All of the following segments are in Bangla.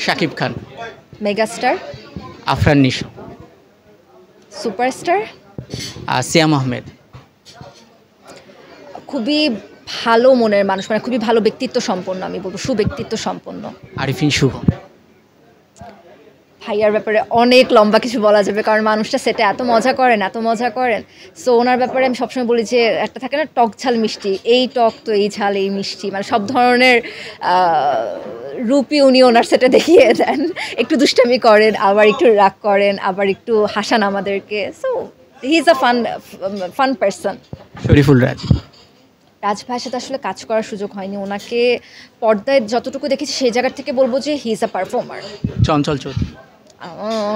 শাকিব খান, মেগাস্টার, আফরান নিশো, সুপারস্টার, সিয়াম আহমেদ, খুবই ভালো মনের মানুষ, মানে খুবই ভালো ব্যক্তিত্ব সম্পন্ন, আমি বলবো সুব্যক্তিত্ব সম্পন্ন। আরিফিন শুভ। ভাইয়ার ব্যাপারে অনেক লম্বা কিছু বলা যাবে, কারণ মানুষটা সেটা এত মজা করেন। সো ওনার ব্যাপারে আমি সবসময় বলি যে একটা থাকে না টক ঝাল মিষ্টি, এই টক তো এই ঝাল এই মিষ্টি, মানে সব ধরনের রূপই উনি ওনার সেটা দেখিয়ে দেন। একটু দুষ্টামি করেন, আবার একটু রাগ করেন, আবার একটু হাসান আমাদেরকে। So he is a fun person. Shariful Raj. Raj ভাইয়ের সাথে আসলে কাজ করার সুযোগ হয়নি, ওনাকে পর্দায় যতটুকু দেখেছি সেই জায়গার থেকে বলবো যে হি is a performer. Chanchal Chowdhury.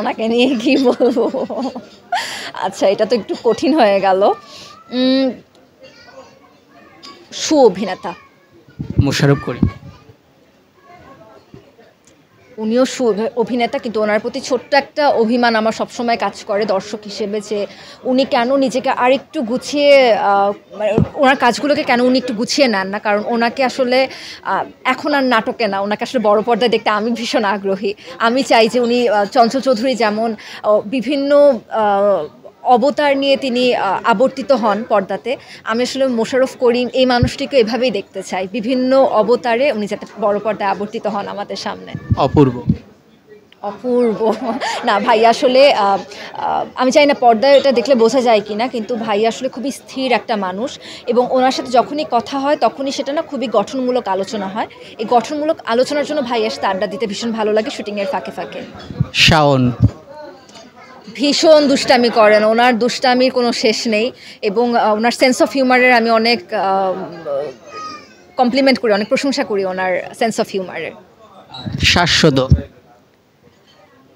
ওনাকে নিয়ে কি বলবো, আচ্ছা এটা তো একটু কঠিন হয়ে গেল। অভিনেতা মোশাররফ করিম। উনিও অভিনেতা, কিন্তু ওনার প্রতি ছোট্ট একটা অভিমান আমার সবসময় কাজ করে দর্শক হিসেবে, যে উনি কেন নিজেকে আরেকটু গুছিয়ে, মানে ওনার কাজগুলোকে কেন উনি একটু গুছিয়ে নেন না। কারণ ওনাকে আসলে এখন আর নাটকে না, ওনাকে আসলে বড় পর্দায় দেখতে আমি ভীষণ আগ্রহী। আমি চাই যে উনি চঞ্চল চৌধুরী যেমন বিভিন্ন অবতার নিয়ে তিনি আবর্তিত হন পর্দাতে, আমি আসলে মোশাররফ করিম এই মানুষটিকে এভাবেই দেখতে চাই, বিভিন্ন অবতারে উনি যাতে বড় পর্দায় আবর্তিত হন আমাদের সামনে। অপূর্ব। অপূর্ব না ভাই আসলে আমি চাই না পর্দায় এটা দেখলে বোঝা যায় কি না, কিন্তু ভাই আসলে খুবই স্থির একটা মানুষ, এবং ওনার সাথে যখনই কথা হয় তখনই সেটা না খুবই গঠনমূলক আলোচনা হয়। এই গঠনমূলক আলোচনার জন্য ভাইয়ের সাথে আড্ডা দিতে ভীষণ ভালো লাগে শুটিংয়ের ফাঁকে ফাঁকে। শাওন। ভীষণ দুষ্টামি করেন, ওনার দুষ্টামির কোনো শেষ নেই, এবং ওনার সেন্স অফ হিউমারের আমি অনেক কমপ্লিমেন্ট করি, অনেক প্রশংসা করি ওনার সেন্স অফ হিউমারের। শাশ্বত।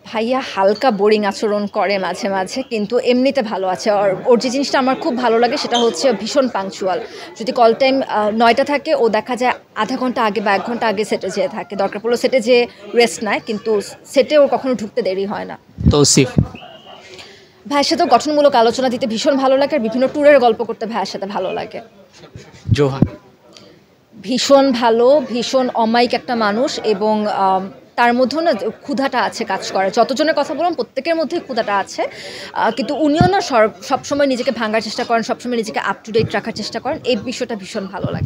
ভাইয়া হালকা বোরিং আচরণ করে মাঝে মাঝে, কিন্তু এমনিতে ভালো আছে। আর ওর যে জিনিসটা আমার খুব ভালো লাগে সেটা হচ্ছে ভীষণ পাংচুয়াল। যদি কল টাইম 9টা থাকে, ও দেখা যায় আধা ঘন্টা আগে বা 1 ঘন্টা আগে সেটে যেয়ে থাকে, দরকার পড়লো সেটে যে রেস্ট নেয়, কিন্তু সেটে ওর কখনো ঢুকতে দেরি হয় না। তৌসিফ। ভাইয়ের সাথেও গঠনমূলক আলোচনা দিতে ভীষণ ভালো লাগে, আর বিভিন্ন ট্যুরের গল্প করতে ভাইয়ের সাথে ভালো লাগে। জোহান। ভীষণ ভালো, ভীষণ অমায়িক একটা মানুষ, এবং তার মধ্যেও না ক্ষুধাটা আছে কাজ করার। যতজনের কথা বললাম প্রত্যেকের মধ্যেই ক্ষুধাটা আছে, কিন্তু উনিও না সবসময় নিজেকে ভাঙার চেষ্টা করেন, সবসময় নিজেকে আপ টু ডেট রাখার চেষ্টা করেন, এই বিষয়টা ভীষণ ভালো লাগে।